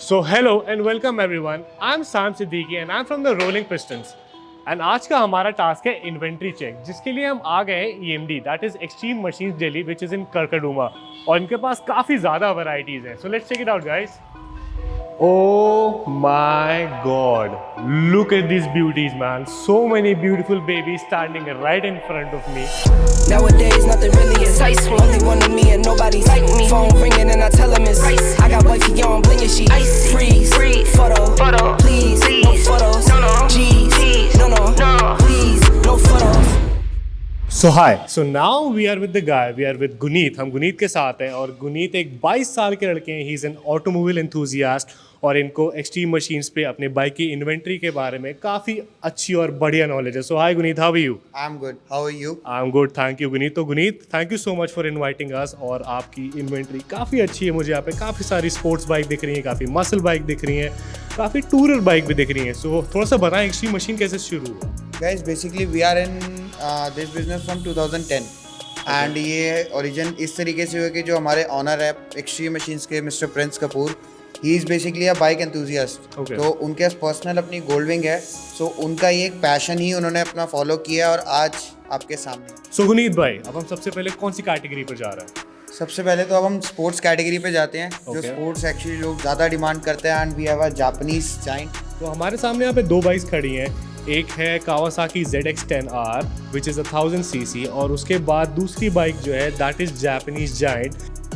So hello and welcome everyone. I'm Sam Siddiqui and I'm from the Rolling Pistons. And आज का हमारा task है inventory check, जिसके लिए हम आ गए हैं EMD, that is extreme machines Delhi, which is in Karkardooma, और इनके पास काफ़ी ज़्यादा वैरायटीज़ हैं. So let's check it out guys. Oh my God! Look at these beauties, man. So many beautiful babies standing right in front of me. Nowadays, nothing really excites me. Only one of me and nobody like me. Phone ringing and I tell him it's ice. I got wifey on bling and she icy. Freeze. Photo. Please. No photos. No. G's. No. Please. No photos. So hi. So now we are with the guy. We are with Guneet. हम गुनीत के साथ हैं और गुनीत एक 22 साल के लड़के हैं. He is an automobile enthusiast और इनको एक्सट्रीम मशीन्स पे अपने बाइक की इन्वेंट्री के बारे में काफ़ी अच्छी और बढ़िया नॉलेज है. So hi Guneet, how are you? I am good, how are you? I am good, thank you Guneet. तो Guneet, thank you so much for inviting us. और आपकी इन्वेंट्री काफ़ी अच्छी है. मुझे यहाँ पे काफ़ी सारी स्पोर्ट्स बाइक दिख रही हैं, काफ़ी मसल बाइक दिख रही हैं, काफ़ी टूरर बाइक भी दिख रही हैं. सो थोड़ा सा बताएं एक्सट्रीम मशीन कैसे शुरू हुआ? Guys basically we are in this business from 2010 and ये ओरिजिन इस तरीके से हुआ कि जो हमारे ऑनर है एक्सट्रीम मशीन्स के mister Prince Kapoor, he is basically a bike enthusiast. तो उनके पास पर्सनल अपनी गोल्डविंग है. सो उनका ये एक पैशन ही उन्होंने अपना फॉलो किया और आज आपके सामने. सो गुनीत भाई, अब हम सबसे पहले कौन सी कैटेगरी पर जा रहे हैं? सबसे पहले तो अब हम स्पोर्ट्स कैटेगरी पे जाते हैं. जो स्पोर्ट्स एक्चुअली लोग ज़्यादा डिमांड करते हैं. And we have a Japanese giant. तो हमारे सामने यहाँ पे दो बाइक्स खड़ी हैं. एक है Kawasaki ZX-10R which is 1000 cc, और उसके बाद दूसरी बाइक जो है that is Japanese giant.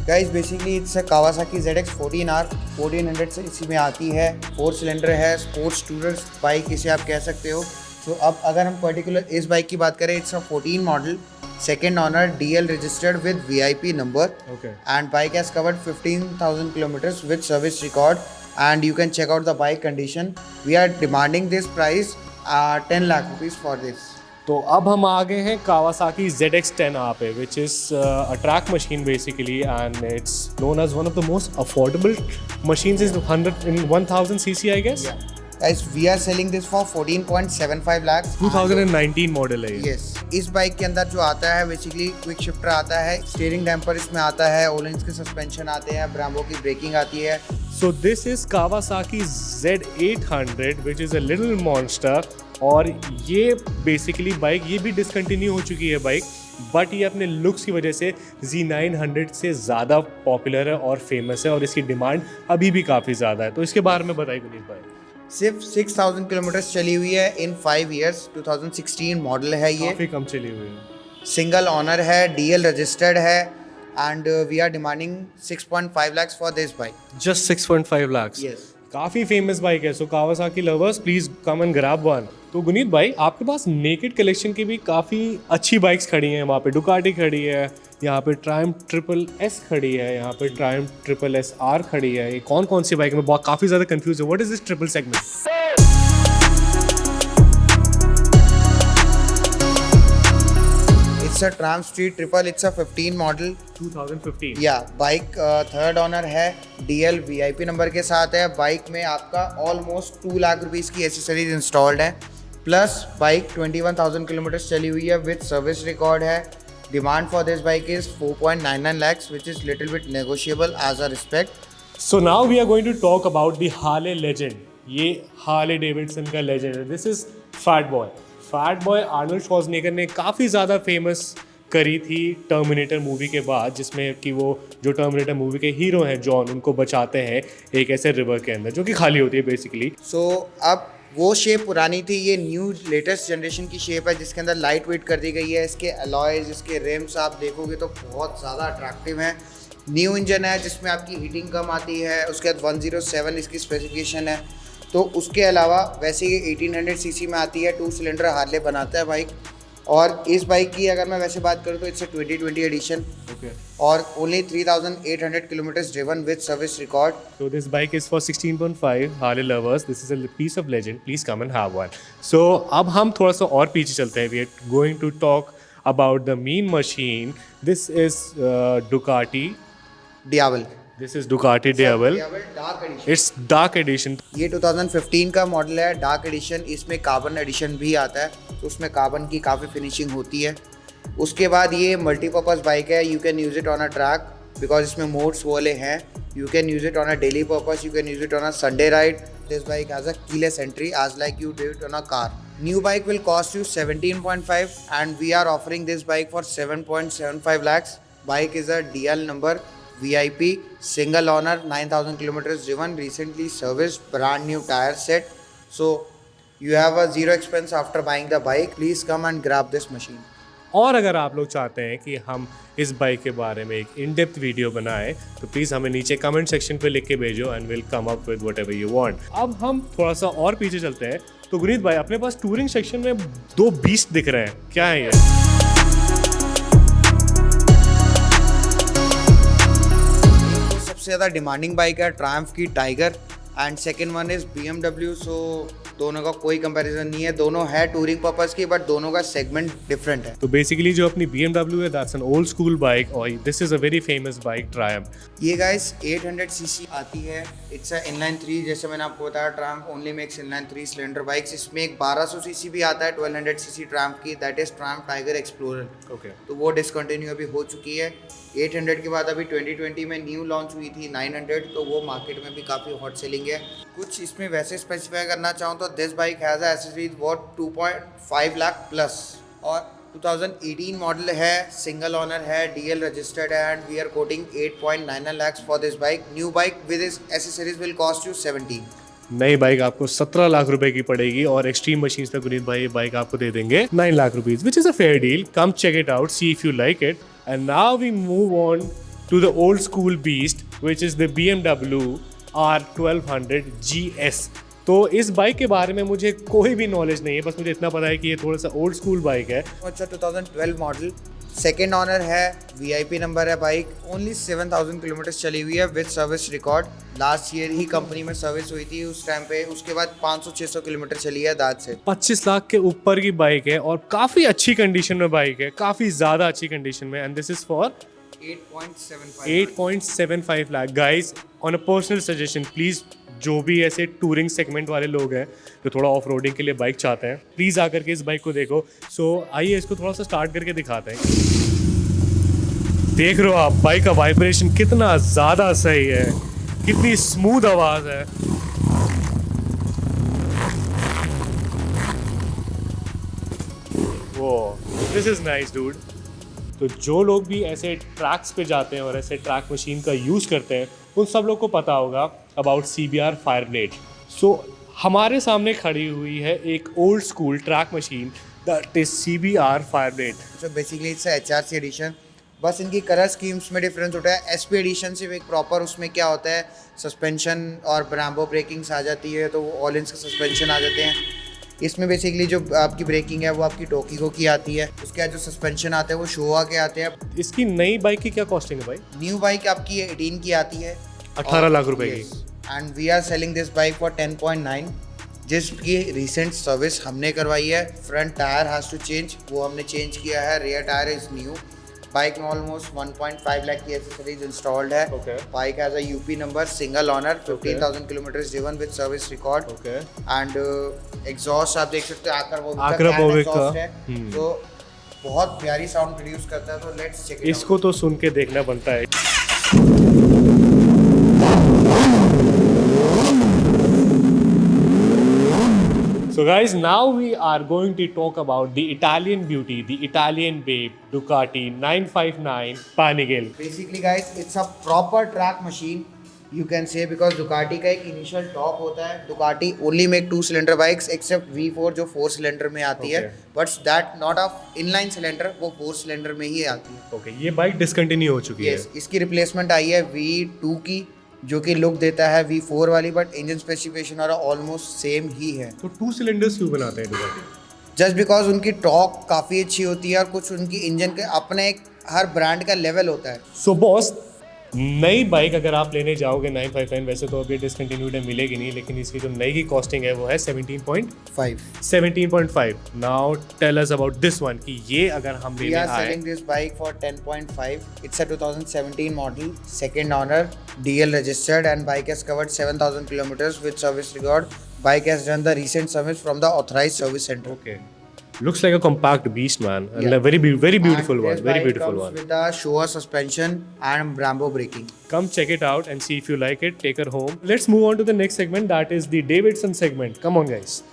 Guys basically it's a Kawasaki ZX-14R 1400 cc में आती है. 4 सिलेंडर है, स्पोर्ट्स टूरर्स बाइक इसे आप कह सकते हो. सो अब अगर हम पर्टिकुलर इस बाइक की बात करें, it's a 14 model, second owner, DL registered with VIP number. And bike has covered 15,000 kilometers with service record. And you can check out the bike condition. We are demanding this price 10 lakh rupees for this. तो अब हम आ गए हैं Kawasaki ZX-10R पे, which is a track machine basically, and it's known as one of the most affordable machines in 1000 cc I guess. Guys, we are selling this for 14.75 lakhs. 2019 model है. Yes. इस bike के अंदर जो आता है basically quick shifter आता है, steering damper इसमें आता है, ओलेंस के सस्पेंशन आते हैं, ब्राम्बो की ब्रेकिंग आती है. So this is Kawasaki Z800 which is a little monster. और ये बेसिकली बाइक ये भी डिसकंटिन्यू हो चुकी है बाइक, बट ये अपने लुक्स की वजह से Z900 से ज़्यादा पॉपुलर है और फेमस है, और इसकी डिमांड अभी भी काफ़ी ज़्यादा है. तो इसके बारे में बताइए गुनीत भाई. सिर्फ 6,000 किलोमीटर्स चली हुई है इन 5 years. 2016 मॉडल है ये. काफ़ी कम चली हुई है. सिंगल ऑनर है, DL रजिस्टर्ड है. And we are demanding 6.5 lakhs for this bike. Just 6.5 lakhs. Yes. काफ़ी फेमस बाइक है. So Kawasaki lovers please come and grab one. तो गुनीत भाई, आपके पास नेकेड कलेक्शन की भी काफ़ी अच्छी बाइक्स खड़ी हैं. वहाँ पे डुकाटी खड़ी है, यहाँ पे ट्रायम्फ ट्रिपल S खड़ी है, यहाँ पे ट्रायम्फ ट्रिपल SR खड़ी है. ये कौन कौन सी बाइक में बहुत काफ़ी ज़्यादा कंफ्यूज है. What is this triple segment? It's a Tram Street Triple. It's a 15 model. 2015. या बाइक थर्ड ऑनर है, DL VIP नंबर के साथ है. बाइक में आपका ऑलमोस्ट 2 लाख रुपीज़ की एसेसरीज इंस्टॉल्ड है. प्लस बाइक 21,000 किलोमीटर्स चली हुई है विद सर्विस रिकॉर्ड है. Demand for this bike is 4.99 lakhs which is little bit negotiable as a respect. So now we are going to talk about the Harley legend. ये Harley Davidson का legend है. This is fat boy. Fat boy Arnold Schwarzenegger ने काफ़ी ज़्यादा famous करी थी terminator movie के बाद, जिसमें कि वो जो टर्मिनेटर मूवी के हीरो हैं जॉन, उनको बचाते हैं एक ऐसे रिवर के अंदर जो कि खाली होती है बेसिकली. सो अब वो शेप पुरानी थी, ये न्यू लेटेस्ट जनरेशन की शेप है जिसके अंदर लाइट वेट कर दी गई है. इसके अलॉयज, इसके रिम्स आप देखोगे तो बहुत ज़्यादा अट्रैक्टिव हैं. न्यू इंजन है जिसमें आपकी हीटिंग कम आती है. उसके बाद 107 इसकी स्पेसिफिकेशन है. तो उसके अलावा वैसे ये 1800 cc में आती है. 2 सिलेंडर हार्ले बनाता है बाइक. और इस बाइक की अगर मैं वैसे बात करूँ तो इट्स 2020 एडिशन. और only 3,800 kilometers driven with service record. So this bike is for 16.5 Harley lovers. This is a piece of legend. Please come and have one. So अब हम थोड़ा सा और पीछे चलते हैं. We are going to talk about the mean machine. This is Ducati Diavel. This is Ducati Diavel. Dark edition. It's dark edition. ये 2015 का मॉडल है, डार्क एडिशन. इसमें कार्बन एडिशन भी आता है, तो उसमें कार्बन की काफ़ी फिनिशिंग होती है. उसके बाद ये मल्टीपर्पज़ बाइक है. You can use it on a track because इसमें मोड्स वाले हैं. You can use it on a daily purpose, you can use it on a Sunday ride. This bike has a keyless entry as like you do it on a car. New bike will cost you 17.5 and we are offering this bike for 7.75 lakhs. Bike is a DL number, VIP, single owner, 9,000 kilometers driven, recently serviced, brand new tire set. So you have a zero expense after buying the bike. Please come and grab this machine. और अगर आप लोग चाहते हैं कि हम इस bike के बारे में एक इन डेप्थ वीडियो बनाएं तो प्लीज़ हमें नीचे कमेंट सेक्शन पे लिख के भेजो and will come up with whatever you want. अब हम थोड़ा सा और पीछे चलते हैं तो गुनीत भाई अपने पास टूरिंग सेक्शन में दो बीस्ट दिख रहे हैं, क्या है ये? सबसे ज़्यादा डिमांडिंग बाइक है ट्रायम्फ की tiger and second one is BMW। सो दोनों का कोई कंपैरिजन नहीं है, दोनों है टूरिंग पर्पस की बट दोनों का सेगमेंट डिफरेंट है। तो बेसिकली जो अपनी BMW है that's an old school bike और this is a very famous bike Triumph. ये गाइस 800 सीसी आती है, इट्स अ इनलाइन 3। जैसे मैंने आपको बताया Triumph only makes inline 3 cylinder bikes. इसमें एक 1200 सीसी भी आता है 1200 सीसी ट्रायम्फ की, that is Triumph tiger explorer. Okay, तो वो डिसकंटिन्यू अभी हो चुकी है। 800 के बाद अभी 2020 में न्यू लॉन्च हुई थी 900, तो वो मार्केट में भी काफ़ी हॉट सेलिंग है। कुछ इसमें वैसे स्पेसिफाई करना चाहूँ तो this bike has a accessories worth 2.5 lakh plus और 2018 मॉडल है, सिंगल ओनर है, DL रजिस्टर्ड है and we are quoting 8.99 lakhs for this bike. New bike with इस एसेसरीज विल कॉस्ट यू 17। नई बाइक आपको 17 लाख रुपए की पड़ेगी और एक्सट्रीम मशीन्स पे गुनीत भाई ये बाइक आपको दे देंगे 9 lakh rupees, which is a fair deal. Come check it out, see if you like it. And now we move on to the old school beast which is the BMW R1200 GS। तो इस bike के बारे में मुझे कोई भी knowledge नहीं है, बस मुझे इतना पता है कि ये थोड़ा सा ओल्ड स्कूल बाइक है। अच्छा 2012 मॉडल, सेकेंड ऑनर है, VIP नंबर है बाइक। ओनली 7000 किलोमीटर चली हुई है with service record. Last year he company में सर्विस हुई थी उस टाइम पे, उसके बाद 500-600 किलोमीटर चली है दाद से। 25 लाख के ऊपर की बाइक है और काफ़ी अच्छी कंडीशन में बाइक है, काफ़ी ज़्यादा अच्छी कंडीशन में। And this is for 8.75 lakh. Guys on a personal suggestion, please जो भी ऐसे टूरिंग सेगमेंट वाले लोग हैं जो थोड़ा ऑफ रोडिंग के लिए बाइक चाहते हैं, प्लीज़ आकर के इस बाइक को देखो। सो आइए इसको थोड़ा सा स्टार्ट करके दिखाते हैं। देख रहे हो आप बाइक का वाइब्रेशन कितना ज़्यादा सही है, कितनी स्मूथ आवाज़ है। वो दिस इज़ नाइस डूड। तो जो लोग भी ऐसे ट्रैक्स पे जाते हैं और ऐसे ट्रैक मशीन का यूज़ करते हैं उन सब लोग को पता होगा अबाउट CBR फायरब्लेड। सो हमारे सामने खड़ी हुई है एक old school track machine that is CBR Fireblade. So basically it's HRC edition, बस इनकी कलर स्कीम्स में डिफरेंस होता है। SP एडिशन सिर्फ एक प्रॉपर उसमें क्या होता है सस्पेंशन और ब्राम्बो ब्रेकिंग्स आ जाती है, तो वो ऑल इंस का सस्पेंशन आ जाते हैं। इसमें बेसिकली जो आपकी ब्रेकिंग है वो आपकी टोकीगो की आती है, उसके बाद जो सस्पेंशन आते हैं वो शोवा के आते हैं। इसकी नई बाइक की क्या कॉस्टिंग है भाई? न्यू बाइक आपकी 18 की आती है, 18 लाख रुपए की। And we are selling this bike for 10.9, जिसकी रिसेंट सर्विस हमने करवाई है। Front tyre has to change, वो हमने चेंज किया है। Rear tyre is new. Bike में ऑलमोस्ट 1.5 लाख की एसेसरीज इंस्टॉल्ड है। Okay. Bike has a UP number, single owner, 15,000 kilometre driven with service record. Okay, and exhaust आप देख सकते हो आकर Akrapovic का है, तो बहुत प्यारी साउंड प्रोड्यूस करता है। तो लेट्स चेक इट आउट। इसको तो सुन के देखना बनता है। So guys, now we are going to talk about the Italian beauty, the Italian babe, Ducati 959 Panigale. Basically guys it's a proper track machine you can say, because Ducati का एक initial top होता है। Ducati only make 2 cylinder bikes except V4 जो 4 cylinder में आती है, but that not a inline cylinder, वो 4 cylinder में ही आती है। Okay, ये बाइक डिसकंटिन्यू हो चुकी यस, इसकी रिप्लेसमेंट आई है V2 की, जो कि लुक देता है V4 वाली, बट इंजन स्पेसिफिकेशन और ऑलमोस्ट सेम ही है। तो 2 सिलेंडर्स क्यों बनाते हैं दुकाटी? जस्ट बिकॉज उनकी टॉर्क काफ़ी अच्छी होती है और कुछ उनकी इंजन के अपने एक हर ब्रांड का लेवल होता है। सो बॉस, नई बाइक अगर आप लेने जाओगे 959, वैसे तो अभी डिसकंटिन्यूड मिलेगी नहीं, लेकिन इसकी जो नई की कॉस्टिंग है वो है 17.5। Now tell us about this one कि ये अगर हम We लेने are आए। selling this bike for 10.5. It's a 2017 model, second owner, DL registered, and bike has covered 7,000 kilometers with service record. Bike has done the recent service from the authorized service center. Okay, Looks like a compact beast, man. And a very beautiful one. Very beautiful one. With the Showa suspension and Brembo braking. Come check it out and see if you like it. Take her home. Let's move on to the next segment. That is the Davidson segment. Come on, guys.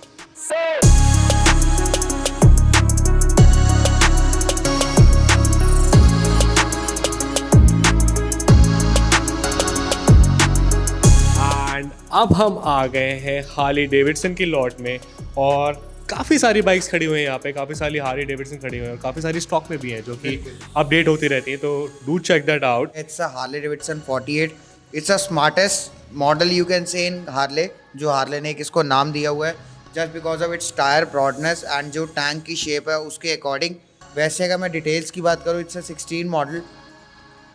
अब हम आ गए हैं Harley Davidson की lot में और काफ़ी सारी बाइक्स खड़ी हुई हैं यहाँ पे, काफ़ी सारी हार्ली डेविडसन खड़ी हुई हैं और काफ़ी सारी स्टॉक में भी हैं जो कि अपडेट होती रहती हैं, तो do check that out. It's a Harley Davidson 48. It's a smartest model you can say in Harley, जो हार्ले ने एक इसको नाम दिया हुआ है just because of its tyre broadness and जो टैंक की शेप है उसके अकॉर्डिंग. वैसे अगर मैं डिटेल्स की बात करूँ, इट्स अ 16 मॉडल,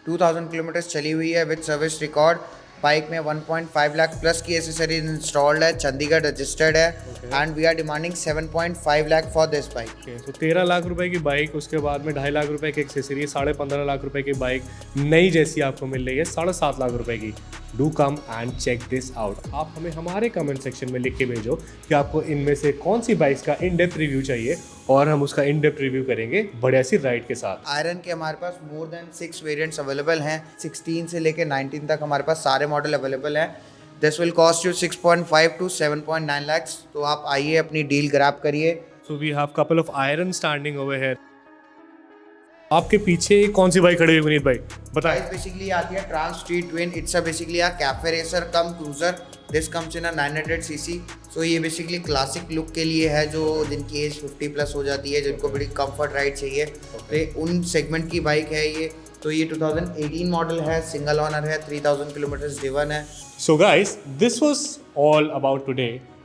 2000 किलोमीटर चली हुई है विद सर्विस रिकॉर्ड. बाइक में 1.5 लाख प्लस की एसेसरीज इंस्टॉल्ड है, चंडीगढ़ रजिस्टर्ड है and we are demanding 7.5 lakh for this bike. तो 13 लाख रुपए की बाइक, उसके बाद में 2.5 लाख रुपए की एक्सेसरी, 15.5 लाख रुपए की बाइक नई जैसी आपको मिल रही है 7.5 लाख रुपए की. Do come and check this out. आप हमें हमारे कमेंट सेक्शन में लिख के भेजो कि आपको इनमें से कौन सी बाइक्स का इन डेप्थ रिव्यू चाहिए और हम उसका इन डेप्थ रिव्यू करेंगे बढ़िया सी राइड के साथ. आयरन के हमारे पास मोर देन 6 वेरिएंट्स अवेलेबल हैं. 16 से लेके 19 तक हमारे पास सारे मॉडल अवेलेबल हैं. This will cost you 6.5 to 7.9 lakhs. तो आप आइए अपनी डील ग्रैब करिए. So we have couple of iron standing over here. आपके पीछे कौन सी बाइक खड़ी है विनीत भाई, बताएं. बेसिकली आती है trans street twin. It's a basically a cafe racer cum cruiser. This comes in a 900cc. So ये बेसिकली क्लासिक लुक के लिए है जो जिनकी एज 50 प्लस हो जाती है, जिनको बड़ी कंफर्ट राइड चाहिए. तो उन सेगमेंट की बाइक है ये. तो ये 2018 मॉडल है, सिंगल ओनर है, 3000 किलोमीटर ड्रिवन है. So guys, this was all about today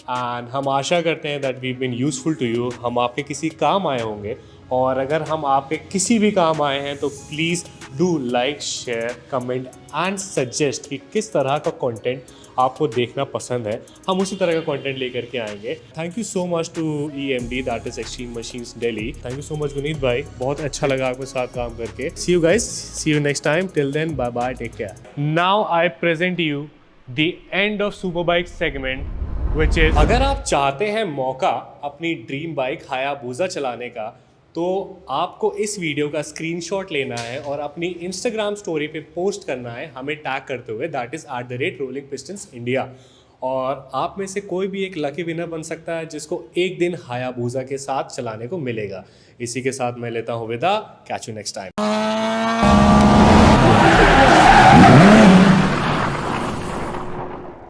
and हम आशा करते हैं that we been useful to you. हम आपके किसी काम आए होंगे और अगर हम आपके किसी भी काम आए हैं तो please do like, share, comment and suggest कि किस तरह का कंटेंट आपको देखना पसंद है. हम उसी तरह का कंटेंट लेकर के आएंगे. Thank you so much to EMD, that is extreme machines Delhi. Thank you so much Vineet भाई, बहुत अच्छा लगा आपके साथ काम करके. See you guys, see you next time. Till then, bye bye, take care. Now I present you the end of superbike segment which is, अगर आप चाहते हैं मौका अपनी ड्रीम बाइक हायाबुसा चलाने का तो आपको इस वीडियो का स्क्रीनशॉट लेना है और अपनी इंस्टाग्राम स्टोरी पे पोस्ट करना है हमें टैग करते हुए, दैट इज़ @RollingPistonsIndia. और आप में से कोई भी एक लकी विनर बन सकता है जिसको एक दिन हायाबुसा के साथ चलाने को मिलेगा. इसी के साथ मैं लेता हूँ विदा. Catch you next time.